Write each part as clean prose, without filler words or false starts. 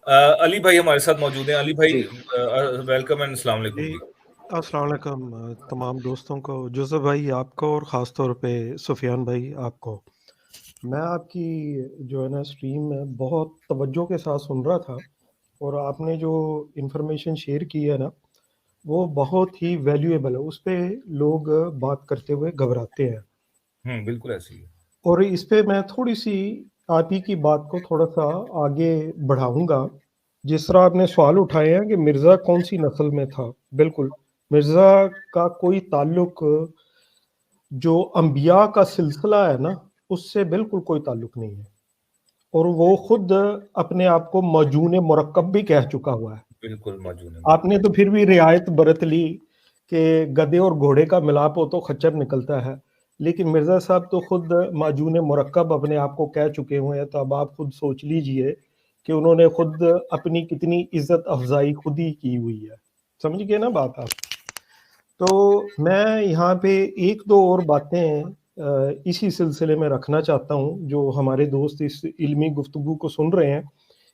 علی بھائی ہمارے ساتھ موجود ہیں. علی بھائی جی ویلکم اینڈ السلام علیکم جی جی. السلام علیکم تمام دوستوں کو، جوزف بھائی آپ کو، اور خاص طور پہ سفیان بھائی آپ کو. میں آپ کی جو ہے نا اسٹریم میں بہت توجہ کے ساتھ سن رہا تھا، اور آپ نے جو انفارمیشن شیئر کی ہے نا وہ بہت ہی ویلیویبل ہے. اس پہ لوگ بات کرتے ہوئے گھبراتے ہیں، بالکل ایسی ہے. اور اس پہ میں تھوڑی سی آپ ہی کی بات کو تھوڑا سا آگے بڑھاؤں گا. جس طرح آپ نے سوال اٹھائے ہیں کہ مرزا کون سی نسل میں تھا، بالکل مرزا کا کوئی تعلق جو انبیاء کا سلسلہ ہے نا اس سے بالکل کوئی تعلق نہیں ہے، اور وہ خود اپنے آپ کو مجون مرکب بھی کہہ چکا ہوا ہے. بالکل موجود ہے. آپ نے تو پھر بھی رعایت برت لی کہ گدے اور گھوڑے کا ملاپ ہو تو خچر نکلتا ہے، لیکن مرزا صاحب تو خود ماجون مرکب اپنے آپ کو کہہ چکے ہوئے ہیں. تو اب آپ خود سوچ لیجئے کہ انہوں نے خود اپنی کتنی عزت افزائی خود ہی کی ہوئی ہے. سمجھ گئے نا بات آپ؟ تو میں یہاں پہ ایک دو اور باتیں اسی سلسلے میں رکھنا چاہتا ہوں، جو ہمارے دوست اس علمی گفتگو کو سن رہے ہیں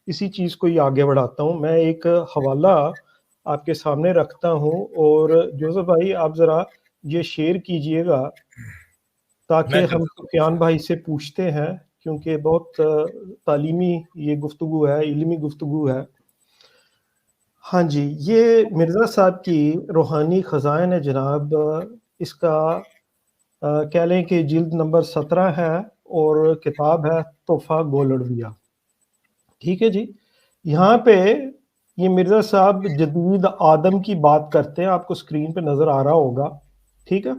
اسی چیز کو ہی آگے بڑھاتا ہوں. میں ایک حوالہ آپ کے سامنے رکھتا ہوں، اور جوزف بھائی آپ ذرا یہ شیئر کیجئے گا تاکہ ہم سفیان بھائی سے پوچھتے ہیں، کیونکہ بہت تعلیمی یہ گفتگو ہے، علمی گفتگو ہے. ہاں جی، یہ مرزا صاحب کی روحانی خزائن ہے جناب. اس کا کہہ لیں کہ جلد نمبر 17 ہے، اور کتاب ہے تحفہ گولڑویہ. ٹھیک ہے جی. یہاں پہ یہ مرزا صاحب جدید آدم کی بات کرتے ہیں، آپ کو اسکرین پہ نظر آ رہا ہوگا. ٹھیک ہے.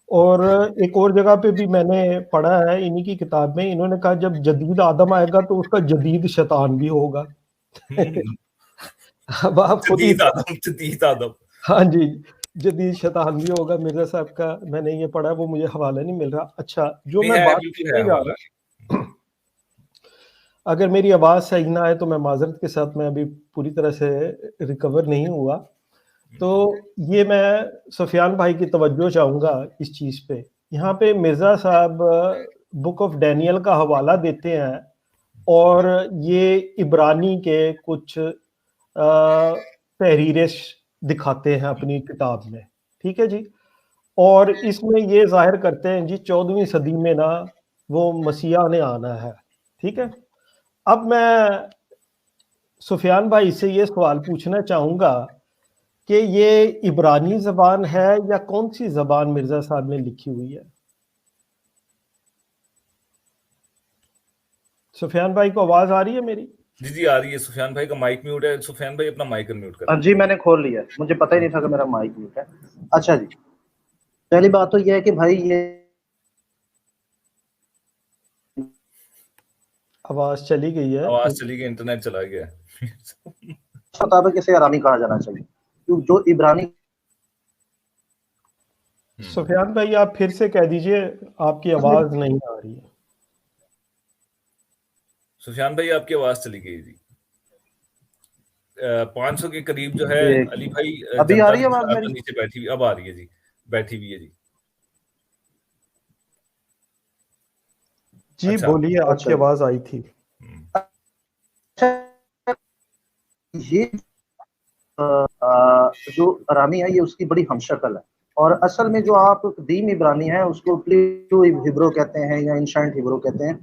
اور ایک اور جگہ پہ بھی میں نے پڑھا ہے انہی کی کتاب میں، انہوں نے کہا جب جدید آدم آئے گا تو اس کا جدید شیطان بھی ہوگا. اب آپ خود ہی جدید آدم ہاں جی جدید شیطان بھی ہوگا مرزا صاحب کا. میں نے یہ پڑھا، وہ مجھے حوالہ نہیں مل رہا. اچھا، جو میں بات کرنے جا رہا ہوں، اگر میری آواز صحیح نہ آئے تو میں معذرت کے ساتھ، میں ابھی پوری طرح سے ریکور نہیں ہوا. تو یہ میں سفیان بھائی کی توجہ چاہوں گا اس چیز پہ. یہاں پہ مرزا صاحب بک آف ڈینیل کا حوالہ دیتے ہیں، اور یہ عبرانی کے کچھ تحریریں دکھاتے ہیں اپنی کتاب میں. ٹھیک ہے جی. اور اس میں یہ ظاہر کرتے ہیں جی 14ویں صدی میں نا وہ مسیح نے آنا ہے. ٹھیک ہے. اب میں سفیان بھائی سے یہ سوال پوچھنا چاہوں گا کہ یہ عبرانی زبان ہے یا کون سی زبان مرزا صاحب نے لکھی ہوئی ہے؟ سفیان بھائی کو آواز آ رہی ہے میری؟ جی آ رہی ہے. سفیان بھائی کا مائک میوٹ ہے. سفیان بھائی اپنا مائک میوٹ کریں. جی میں نے کھول لیا، مجھے پتہ ہی نہیں تھا کہ میرا مائک میوٹ ہے. اچھا جی، پہلی بات تو یہ ہے کہ بھائی یہ آواز چلی گئی ہے. آواز چلی گئی، انٹرنیٹ چلا گیا. مطابق اسے آرامی کہا جانا چاہیے، جو عبرانی. سفیان بھائی آپ پھر سے کہہ دیجئے، آپ کی آواز نہیں آ رہی ہے. سفیان بھائی آپ کی آواز چلی گئی جی. 500 کے قریب جو ہے علی بھائی ابھی آ رہی ہے آواز میری؟ نیچے بیٹھی ہوئی، اب آ رہی ہے جی، بیٹھی ہوئی ہے جی. جی بولیے، آپ کی آواز آئی تھی. یہ جو ارامی ہے یہ اس کی بڑی ہم شکل ہے، اور اصل میں جو آپ قدیم عبرانی ہے اس کو ہیبرو کہتے ہیں یا انشنٹ ہیبرو کہتے ہیں.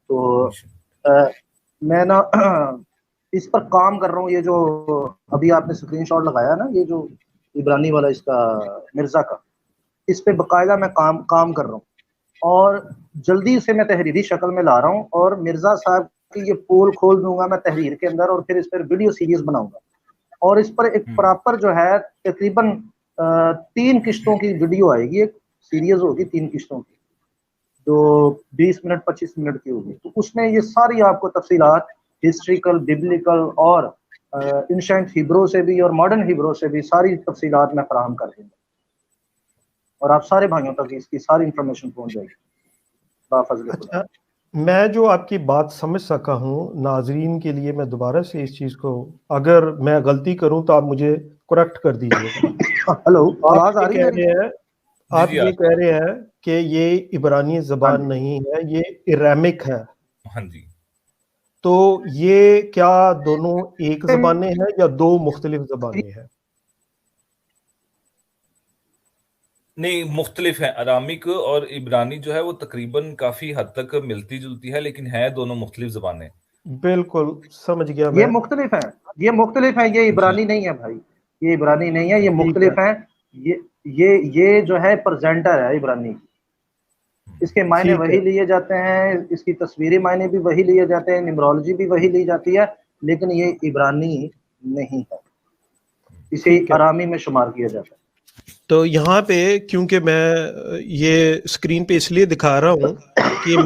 تو میں نا اس پر کام کر رہا ہوں. یہ جو ابھی آپ نے اسکرین شاٹ لگایا نا، یہ جو عبرانی والا اس کا مرزا کا، اس پہ باقاعدہ میں کام کر رہا ہوں، اور جلدی سے میں تحریری شکل میں لا رہا ہوں. اور مرزا صاحب کی یہ پول کھول دوں گا میں تحریر کے اندر، اور پھر اس پر ویڈیو سیریز بناؤں گا. اور اس پر ایک پراپر جو ہے تقریباً 3 قسطوں کی ویڈیو آئے گی، ایک سیریز ہوگی 3 قسطوں کی، جو 20 منٹ 25 منٹ کی ہوگی. تو اس میں یہ ساری آپ کو تفصیلات ہسٹریکل، ببلیکل اور انشنٹ ہیبرو سے بھی اور ماڈرن ہیبرو سے بھی ساری تفصیلات میں فراہم کر دوں گا، اور آپ سارے بھائیوں تک اس کی ساری انفارمیشن پہنچ جائے گی بافضل خدا. اچھا، میں جو آپ کی بات سمجھ سکا ہوں، ناظرین کے لیے میں دوبارہ سے اس چیز کو، اگر میں غلطی کروں تو آپ مجھے کریکٹ کر دیجیے گا. ہلو، آواز آ رہی ہے میری؟ آپ یہ کہہ رہے ہیں کہ یہ عبرانی زبان نہیں ہے، یہ ایرامیک ہے. ہاں جی. تو یہ کیا دونوں ایک زبانیں ہیں یا دو مختلف زبانیں ہیں؟ نہیں، مختلف ہیں. ارامک اور عبرانی جو ہے وہ تقریباً کافی حد تک ملتی جلتی ہے، لیکن ہے دونوں مختلف زبانیں. بالکل سمجھ گیا یہ میں. مختلف ہیں، یہ مختلف ہیں، یہ عبرانی نہیں ہے بھائی، یہ عبرانی نہیں ہے، یہ مختلف ہیں. یہ جو ہے پرزینٹر ہے عبرانی، اس کے معنی ٹھیک وہی ہے. لیے جاتے ہیں، اس کی تصویری معنی بھی وہی لیے جاتے ہیں، نمرولوجی بھی وہی لی جاتی ہے، لیکن یہ عبرانی نہیں ہے، اسے ٹھیک ہے. ارامی میں شمار کیا جاتا ہے. تو یہاں پہ کیونکہ میں یہ اسکرین پہ اس لیے دکھا رہا ہوں کہ